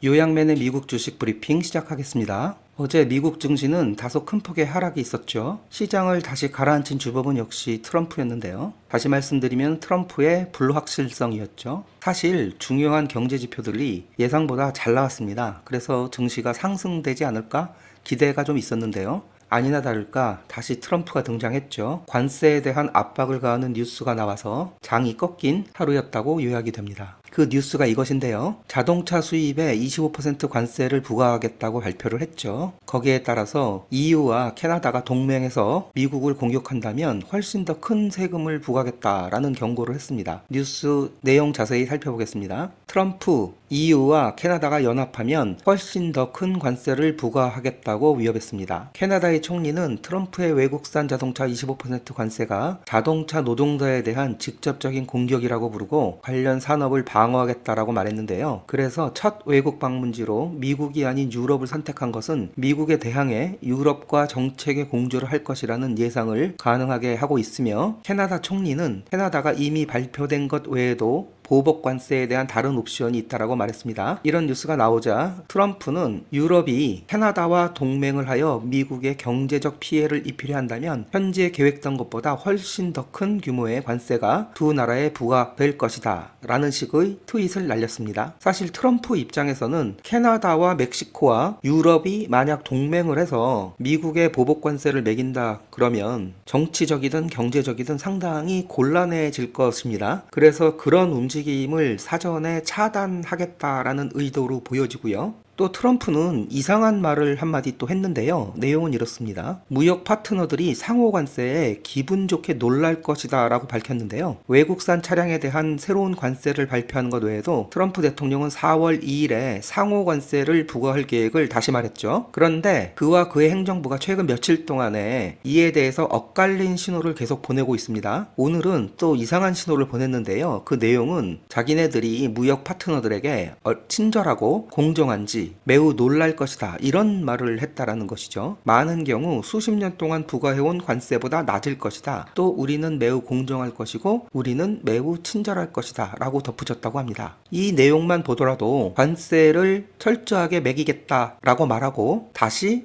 요양맨의 미국 주식 브리핑 시작하겠습니다. 어제 미국 증시는 다소 큰 폭의 하락이 있었죠. 시장을 다시 가라앉힌 주범은 역시 트럼프였는데요. 다시 말씀드리면 트럼프의 불확실성이었죠. 사실 중요한 경제 지표들이 예상보다 잘 나왔습니다. 그래서 증시가 상승되지 않을까 기대가 좀 있었는데요. 아니나 다를까 다시 트럼프가 등장했죠. 관세에 대한 압박을 가하는 뉴스가 나와서 장이 꺾인 하루였다고 요약이 됩니다. 그 뉴스가 이것인데요. 자동차 수입에 25% 관세를 부과하겠다고 발표를 했죠. 거기에 따라서 EU와 캐나다가 동맹해서 미국을 공격한다면 훨씬 더 큰 세금을 부과하겠다라는 경고를 했습니다. 뉴스 내용 자세히 살펴보겠습니다. 트럼프, EU와 캐나다가 연합하면 훨씬 더 큰 관세를 부과하겠다고 위협했습니다. 캐나다의 총리는 트럼프의 외국산 자동차 25% 관세가 자동차 노동자에 대한 직접적인 공격이라고 부르고 관련 산업을 방어하겠다라고 말했는데요. 그래서 첫 외국 방문지로 미국이 아닌 유럽을 선택한 것은 미국에 대항해 유럽과 정책의 공조를 할 것이라는 예상을 가능하게 하고 있으며, 캐나다 총리는 캐나다가 이미 발표된 것 외에도 보복 관세에 대한 다른 옵션이 있다라고 말했습니다. 이런 뉴스가 나오자 트럼프는 유럽이 캐나다와 동맹을 하여 미국에 경제적 피해를 입히려 한다면 현재 계획된 것보다 훨씬 더 큰 규모의 관세가 두 나라에 부과될 것이다 라는 식의 트윗을 날렸습니다. 사실 트럼프 입장에서는 캐나다와 멕시코와 유럽이 만약 동맹을 해서 미국에 보복 관세를 매긴다 그러면 정치적이든 경제적이든 상당히 곤란해질 것입니다. 그래서 그런 움직임을 사전에 차단하겠다라는 의도로 보여지고요. 또 트럼프는 이상한 말을 한마디 또 했는데요. 내용은 이렇습니다. 무역 파트너들이 상호 관세에 기분 좋게 놀랄 것이다 라고 밝혔는데요. 외국산 차량에 대한 새로운 관세를 발표한 것 외에도 트럼프 대통령은 4월 2일에 상호 관세를 부과할 계획을 다시 말했죠. 그런데 그와 그의 행정부가 최근 며칠 동안에 이에 대해서 엇갈린 신호를 계속 보내고 있습니다. 오늘은 또 이상한 신호를 보냈는데요. 그 내용은 자기네들이 무역 파트너들에게 친절하고 공정한지 매우 놀랄 것이다 이런 말을 했다라는 것이죠. 많은 경우 수십 년 동안 부과해온 관세보다 낮을 것이다. 또 우리는 매우 공정할 것이고 우리는 매우 친절할 것이다 라고 덧붙였다고 합니다. 이 내용만 보더라도 관세를 철저하게 매기겠다라고 말하고 다시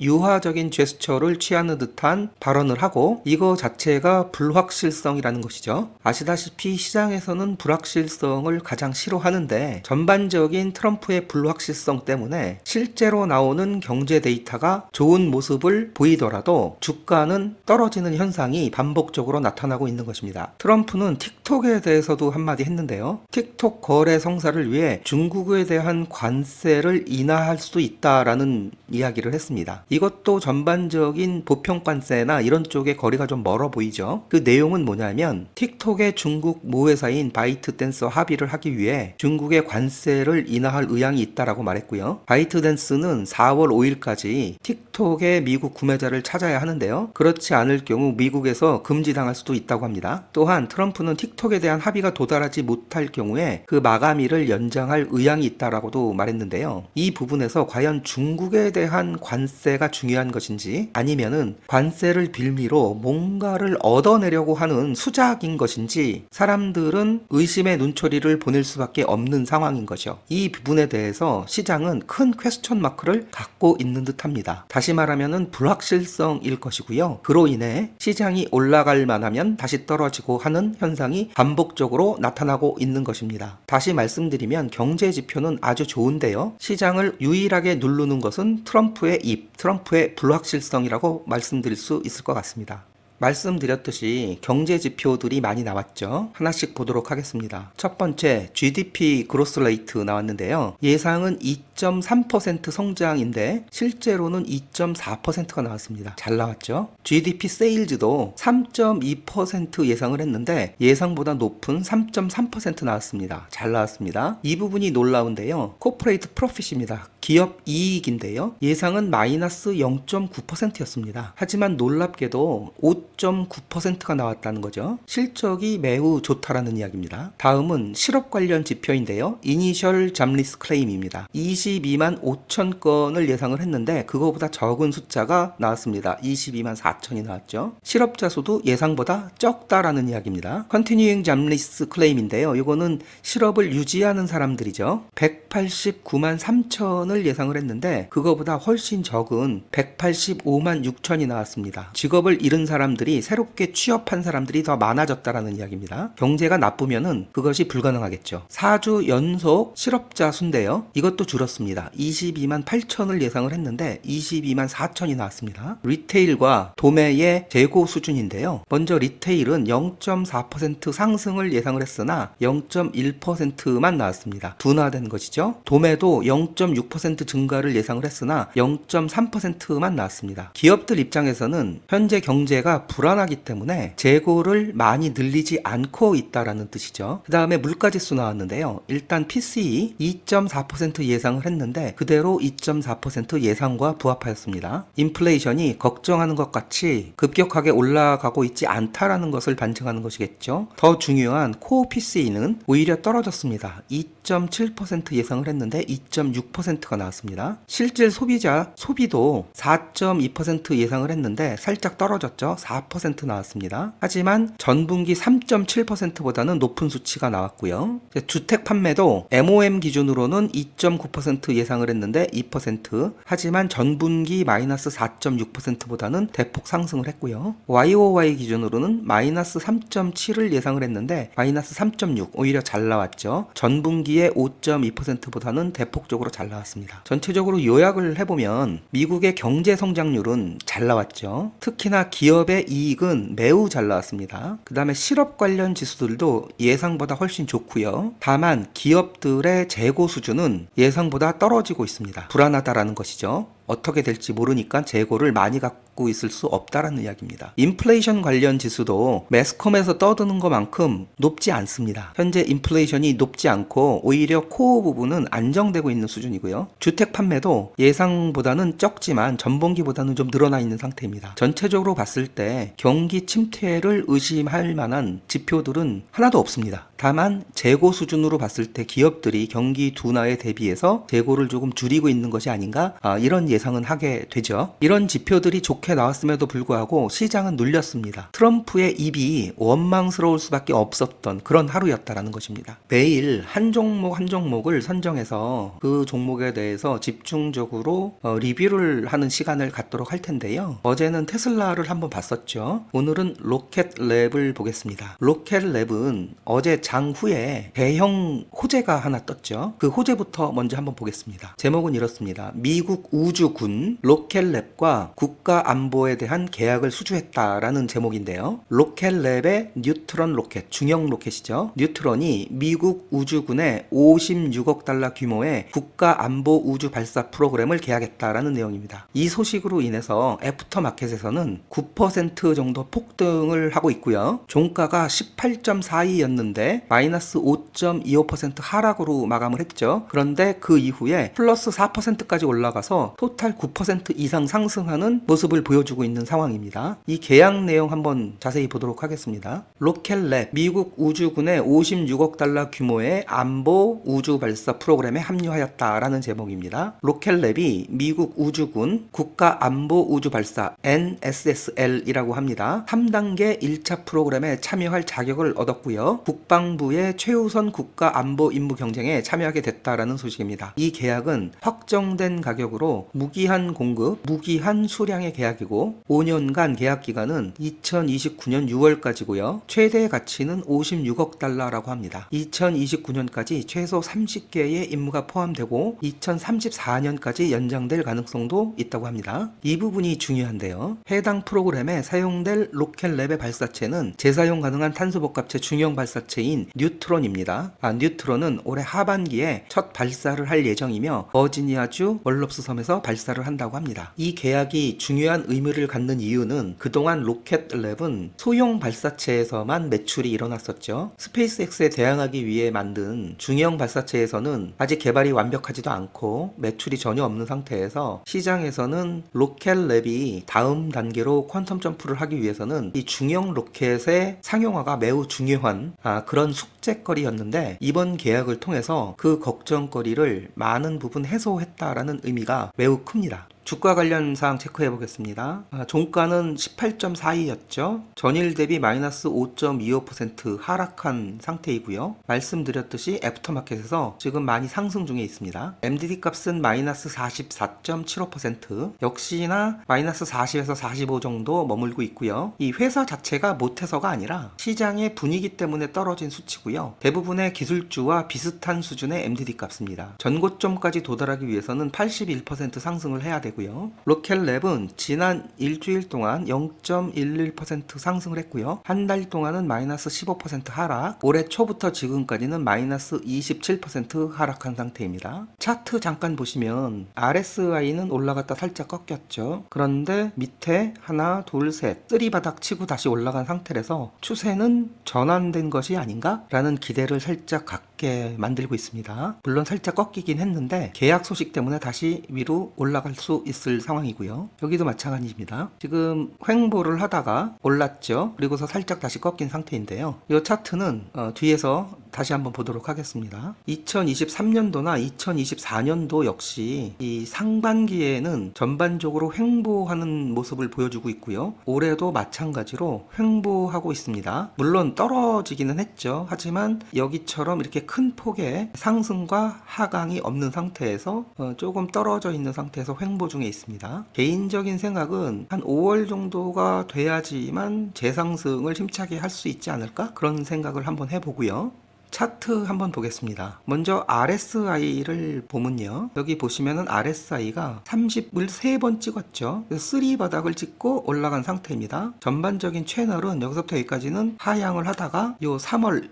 유화적인 제스처를 취하는 듯한 발언을 하고, 이거 자체가 불확실성이라는 것이죠. 아시다시피 시장에서는 불확실성을 가장 싫어하는데 전반적인 트럼프의 불확실성 때문에 실제로 나오는 경제 데이터가 좋은 모습을 보이더라도 주가는 떨어지는 현상이 반복적으로 나타나고 있는 것입니다. 트럼프는 틱톡에 대해서도 한마디 했는데요. 틱톡 거래 성사를 위해 중국에 대한 관세를 인하할 수도 있다라는 이야기를 했습니다. 이것도 전반적인 보편관세나 이런 쪽에 거리가 좀 멀어 보이죠. 그 내용은 뭐냐면 틱톡의 중국 모회사인 바이트댄스와 합의를 하기 위해 중국의 관세를 인하할 의향이 있다라고 말했고요. 바이트댄스는 4월 5일까지 틱톡의 미국 구매자를 찾아야 하는데요. 그렇지 않을 경우 미국에서 금지당할 수도 있다고 합니다. 또한 트럼프는 틱톡에 대한 합의가 도달하지 못할 경우에 그 마감일을 연장할 의향이 있다라고도 말했는데요. 이 부분에서 과연 중국에 대한 관세가 중요한 것인지 아니면은 관세를 빌미로 뭔가를 얻어내려고 하는 수작인 것인지 사람들은 의심의 눈초리를 보낼 수밖에 없는 상황인 거죠. 이 부분에 대해서 시장은 큰 퀘스천 마크를 갖고 있는 듯합니다. 다시 말하면은 불확실성일 것이고요. 그로 인해 시장이 올라갈 만하면 다시 떨어지고 하는 현상이 반복적으로 나타나고 있는 것입니다. 다시 말씀드리면 경제 지표는 아주 좋은데요. 시장을 유일하게 누르는 것은 트럼프의 트럼프의 불확실성이라고 말씀드릴 수 있을 것 같습니다. 말씀드렸듯이 경제 지표들이 많이 나왔죠. 하나씩 보도록 하겠습니다. 첫 번째 GDP 그로스 레이트 나왔는데요. 예상은 2.3% 성장인데 실제로는 2.4%가 나왔습니다. 잘 나왔죠. GDP 세일즈도 3.2% 예상을 했는데 예상보다 높은 3.3% 나왔습니다. 잘 나왔습니다. 이 부분이 놀라운데요. 코퍼레이트 프로핏입니다. 기업 이익인데요. 예상은 마이너스 0.9%였습니다. 하지만 놀랍게도 5.9%가 나왔다는 거죠. 실적이 매우 좋다라는 이야기입니다. 다음은 실업 관련 지표인데요. 이니셜 잡리스 클레임입니다. 22만 5천 건을 예상을 했는데 그거보다 적은 숫자가 나왔습니다. 22만 4천이 나왔죠. 실업자 수도 예상보다 적다라는 이야기입니다. Continuing Jobless Claim인데요. 이거는 실업을 유지하는 사람들이죠. 189만 3천을 예상을 했는데 그거보다 훨씬 적은 185만 6천이 나왔습니다. 직업을 잃은 사람들이 새롭게 취업한 사람들이 더 많아졌다라는 이야기입니다. 경제가 나쁘면은 그것이 불가능하겠죠. 4주 연속 실업자 수인데요. 이것도 줄었습니다. 22만 8천을 예상을 했는데 22만 4천이 나왔습니다. 리테일과 도매의 재고 수준인데요. 먼저 리테일은 0.4% 상승을 예상을 했으나 0.1%만 나왔습니다. 둔화된 것이죠. 도매도 0.6% 증가를 예상을 했으나 0.3%만 나왔습니다. 기업들 입장에서는 현재 경제가 불안하기 때문에 재고를 많이 늘리지 않고 있다라는 뜻이죠. 그 다음에 물가지수 나왔는데요. 일단 PCE 2.4% 예상을 했는데 그대로 2.4% 예상과 부합하였습니다. 인플레이션이 걱정하는 것 같이 급격하게 올라가고 있지 않다라는 것을 반증하는 것이겠죠. 더 중요한 코어 PCE는 오히려 떨어졌습니다. 2.7% 예상을 했는데 2.6%가 나왔습니다. 실질 소비자 소비도 4.2% 예상을 했는데 살짝 떨어졌죠. 4% 나왔습니다. 하지만 전분기 3.7%보다는 높은 수치가 나왔고요. 주택 판매도 MOM 기준으로는 2.9% 예상을 했는데 2%, 하지만 전분기 마이너스 4.6%보다는 대폭 상승을 했고요. YOY 기준으로는 마이너스 3.7을 예상을 했는데 마이너스 3.6, 오히려 잘 나왔죠. 전분기의 5.2%보다는 대폭적으로 잘 나왔습니다. 전체적으로 요약을 해보면 미국의 경제 성장률은 잘 나왔죠. 특히나 기업의 이익은 매우 잘 나왔습니다. 그 다음에 실업 관련 지수들도 예상보다 훨씬 좋고요. 다만 기업들의 재고 수준은 예상보다 떨어지고 있습니다. 불안하다라는 것이죠. 어떻게 될지 모르니까 재고를 많이 갖고 있을 수 없다라는 이야기입니다. 인플레이션 관련 지수도 매스컴에서 떠드는 것만큼 높지 않습니다. 현재 인플레이션이 높지 않고 오히려 코어 부분은 안정되고 있는 수준이고요. 주택 판매도 예상보다는 적지만 전분기보다는 좀 늘어나 있는 상태입니다. 전체적으로 봤을 때 경기 침체를 의심할 만한 지표들은 하나도 없습니다. 다만 재고 수준으로 봤을 때 기업들이 경기 둔화에 대비해서 재고를 조금 줄이고 있는 것이 아닌가, 이런 예상은 하게 되죠. 이런 지표들이 좋게 나왔음에도 불구하고 시장은 눌렸습니다. 트럼프의 입이 원망스러울 수밖에 없었던 그런 하루였다라는 것입니다. 매일 한 종목 한 종목을 선정해서 그 종목에 대해서 집중적으로 리뷰를 하는 시간을 갖도록 할 텐데요. 어제는 테슬라를 한번 봤었죠. 오늘은 로켓랩을 보겠습니다. 로켓랩은 어제 장 후에 대형 호재가 하나 떴죠. 그 호재부터 먼저 한번 보겠습니다. 제목은 이렇습니다. 미국 우주군 로켓랩과 국가안보에 대한 계약을 수주했다라는 제목인데요. 로켓랩의 뉴트론 로켓, 중형 로켓이죠. 뉴트론이 미국 우주군의 56억 달러 규모의 국가안보 우주 발사 프로그램을 계약했다라는 내용입니다. 이 소식으로 인해서 애프터마켓에서는 9% 정도 폭등을 하고 있고요. 종가가 18.42였는데 마이너스 5.25% 하락으로 마감을 했죠. 그런데 그 이후에 플러스 4%까지 올라가서 토탈 9% 이상 상승하는 모습을 보여주고 있는 상황입니다. 이 계약 내용 한번 자세히 보도록 하겠습니다. 로켓랩, 미국 우주군의 56억 달러 규모의 안보 우주 발사 프로그램에 합류하였다라는 제목입니다. 로켓랩이 미국 우주군 국가안보 우주 발사 NSSL이라고 합니다. 3단계 1차 프로그램에 참여할 자격을 얻었고요. 국방부의 최우선 국가안보 임무 경쟁에 참여하게 됐다라는 소식입니다. 이 계약은 확정된 가격으로 무기한 공급, 무기한 수량의 계약이고 5년간 계약 기간은 2029년 6월까지고요. 최대 가치는 56억 달러라고 합니다. 2029년까지 최소 30개의 임무가 포함되고 2034년까지 연장될 가능성도 있다고 합니다. 이 부분이 중요한데요. 해당 프로그램에 사용될 로켓랩의 발사체는 재사용 가능한 탄소복합체 중형 발사체인 뉴트론입니다. 뉴트론은 올해 하반기에 첫 발사를 할 예정이며 버지니아주 월럽스 섬에서 발사를 한다고 합니다. 이 계약이 중요한 의미를 갖는 이유는 그동안 로켓랩은 소형 발사체에서만 매출이 일어났었죠. 스페이스X에 대항하기 위해 만든 중형 발사체에서는 아직 개발이 완벽하지도 않고 매출이 전혀 없는 상태에서 시장에서는 로켓랩이 다음 단계로 퀀텀 점프를 하기 위해서는 이 중형 로켓의 상용화가 매우 중요한 그런 숙제거리였는데, 이번 계약을 통해서 그 걱정거리를 많은 부분 해소했다라는 의미가 매우 큽니다. 주가 관련 사항 체크해 보겠습니다. 종가는 18.42였죠. 전일 대비 마이너스 5.25% 하락한 상태이고요. 말씀드렸듯이 애프터마켓에서 지금 많이 상승 중에 있습니다. MDD 값은 마이너스 44.75%, 역시나 마이너스 40에서 45 정도 머물고 있고요. 이 회사 자체가 못해서가 아니라 시장의 분위기 때문에 떨어진 수치고요. 대부분의 기술주와 비슷한 수준의 MDD 값입니다. 전고점까지 도달하기 위해서는 81% 상승을 해야 되고, 로켓랩은 지난 일주일 동안 0.11% 상승을 했고요. 한 달 동안은 마이너스 15% 하락, 올해 초부터 지금까지는 마이너스 27% 하락한 상태입니다. 차트 잠깐 보시면 RSI는 올라갔다 살짝 꺾였죠. 그런데 밑에 하나, 둘, 셋, 쓰리 바닥 치고 다시 올라간 상태라서 추세는 전환된 것이 아닌가? 라는 기대를 살짝 갖게 만들고 있습니다. 물론 살짝 꺾이긴 했는데 계약 소식 때문에 다시 위로 올라갈 수 있을 상황이고요. 여기도 마찬가지입니다. 지금 횡보를 하다가 올랐죠. 그리고서 살짝 다시 꺾인 상태인데요. 이 차트는 뒤에서 다시 한번 보도록 하겠습니다. 2023년도나 2024년도 역시 이 상반기에는 전반적으로 횡보하는 모습을 보여주고 있고요. 올해도 마찬가지로 횡보하고 있습니다. 물론 떨어지기는 했죠. 하지만 여기처럼 이렇게 큰 폭의 상승과 하강이 없는 상태에서 조금 떨어져 있는 상태에서 횡보 중에 있습니다. 개인적인 생각은 한 5월 정도가 돼야지만 재상승을 힘차게 할 수 있지 않을까? 그런 생각을 한번 해보고요. 차트 한번 보겠습니다. 먼저 RSI를 보면요. 여기 보시면은 RSI가 30을 3번 찍었죠. 3 바닥을 찍고 올라간 상태입니다. 전반적인 채널은 여기서부터 여기까지는 하향을 하다가 요 3월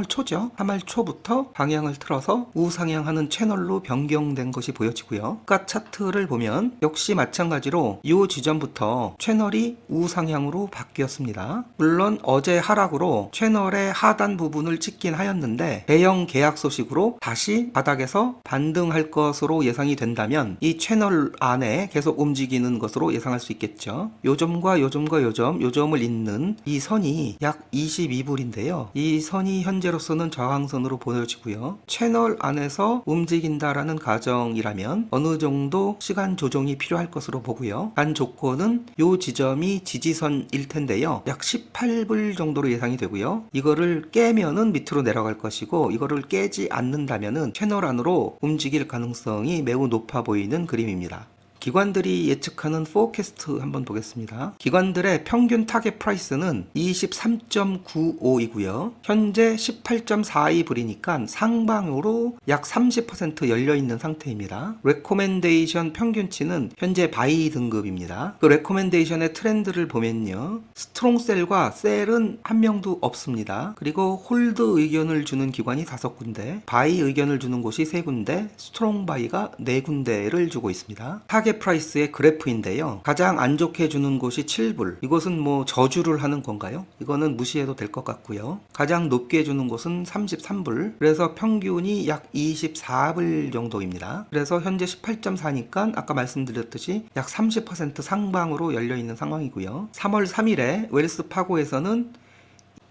초죠. 3월 초부터 방향을 틀어서 우상향하는 채널로 변경된 것이 보여지고요. 가 차트를 보면 역시 마찬가지로 요 지점부터 채널이 우상향으로 바뀌었습니다. 물론 어제 하락으로 채널의 하단 부분을 찍긴 하였는데 대형 계약 소식으로 다시 바닥에서 반등할 것으로 예상이 된다면 이 채널 안에 계속 움직이는 것으로 예상할 수 있겠죠. 요점과 요점과 요점을 잇는 이 선이 약 22불인데요. 이 선이 현재로서는 저항선으로 보여지고요. 채널 안에서 움직인다라는 가정이라면 어느 정도 시간 조정이 필요할 것으로 보고요. 단 조건은 요 지점이 지지선일 텐데요. 약 18불 정도로 예상이 되고요. 이거를 깨면은 밑으로 내려갈 것이고, 이거를 깨지 않는다면은 채널 안으로 움직일 가능성이 매우 높아 보이는 그림입니다. 기관들이 예측하는 포캐스트 한번 보겠습니다. 기관들의 평균 타겟 프라이스는 23.95이고요. 현재 18.42불이니까 상방으로 약 30% 열려있는 상태입니다. 레코멘데이션 평균치는 현재 바이 등급입니다. 그 레코멘데이션의 트렌드를 보면요. 스트롱셀과 셀은 한 명도 없습니다. 그리고 홀드 의견을 주는 기관이 5군데, 바이 의견을 주는 곳이 3군데, 스트롱 바이가 4군데를 주고 있습니다. 타겟 프라이스의 그래프인데요. 가장 안 좋게 주는 곳이 7불. 이것은 뭐 저주를 하는 건가요? 이거는 무시해도 될 것 같고요. 가장 높게 주는 곳은 33불. 그래서 평균이 약 24불 정도입니다. 그래서 현재 18.4니까 아까 말씀드렸듯이 약 30% 상방으로 열려 있는 상황이고요. 3월 3일에 웰스 파고에서는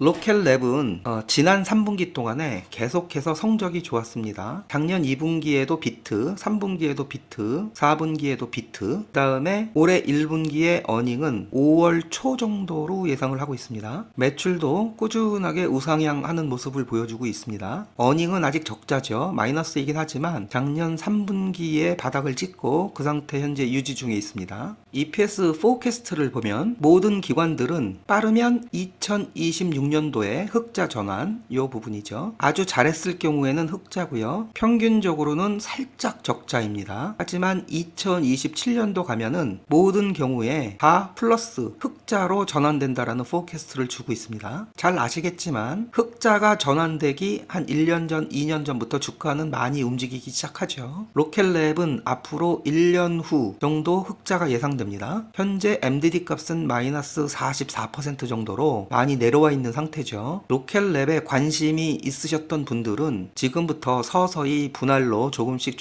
로켓랩은 지난 3분기 동안에 계속해서 성적이 좋았습니다. 작년 2분기에도 비트, 3분기에도 비트, 4분기에도 비트, 그 다음에 올해 1분기의 어닝은 5월 초 정도로 예상을 하고 있습니다. 매출도 꾸준하게 우상향하는 모습을 보여주고 있습니다. 어닝은 아직 적자죠. 마이너스이긴 하지만 작년 3분기에 바닥을 찍고 그 상태 현재 유지 중에 있습니다. EPS 포캐스트를 보면 모든 기관들은 빠르면 2026 2026년도에 흑자 전환 요 부분이죠. 아주 잘했을 경우에는 흑자고요. 평균적으로는 살짝 적자입니다. 하지만 2027년도 가면은 모든 경우에 다 플러스 흑자로 전환된다라는 포캐스트를 주고 있습니다. 잘 아시겠지만 흑자가 전환되기 한 1년 전, 2년 전부터 주가는 많이 움직이기 시작하죠. 로켓랩은 앞으로 1년 후 정도 흑자가 예상됩니다. 현재 MDD 값은 마이너스 44% 정도로 많이 내려와 있는 상태죠. 로켓랩에 관심이 있으셨던 분들은 지금부터 서서히 분할로 조금씩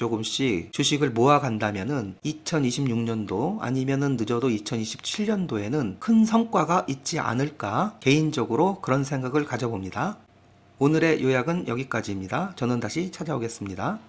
주식을 모아간다면은 2026년도 아니면은 늦어도 2027년도에는 큰 성과가 있지 않을까 개인적으로 그런 생각을 가져봅니다. 오늘의 요약은 여기까지입니다. 저는 다시 찾아오겠습니다.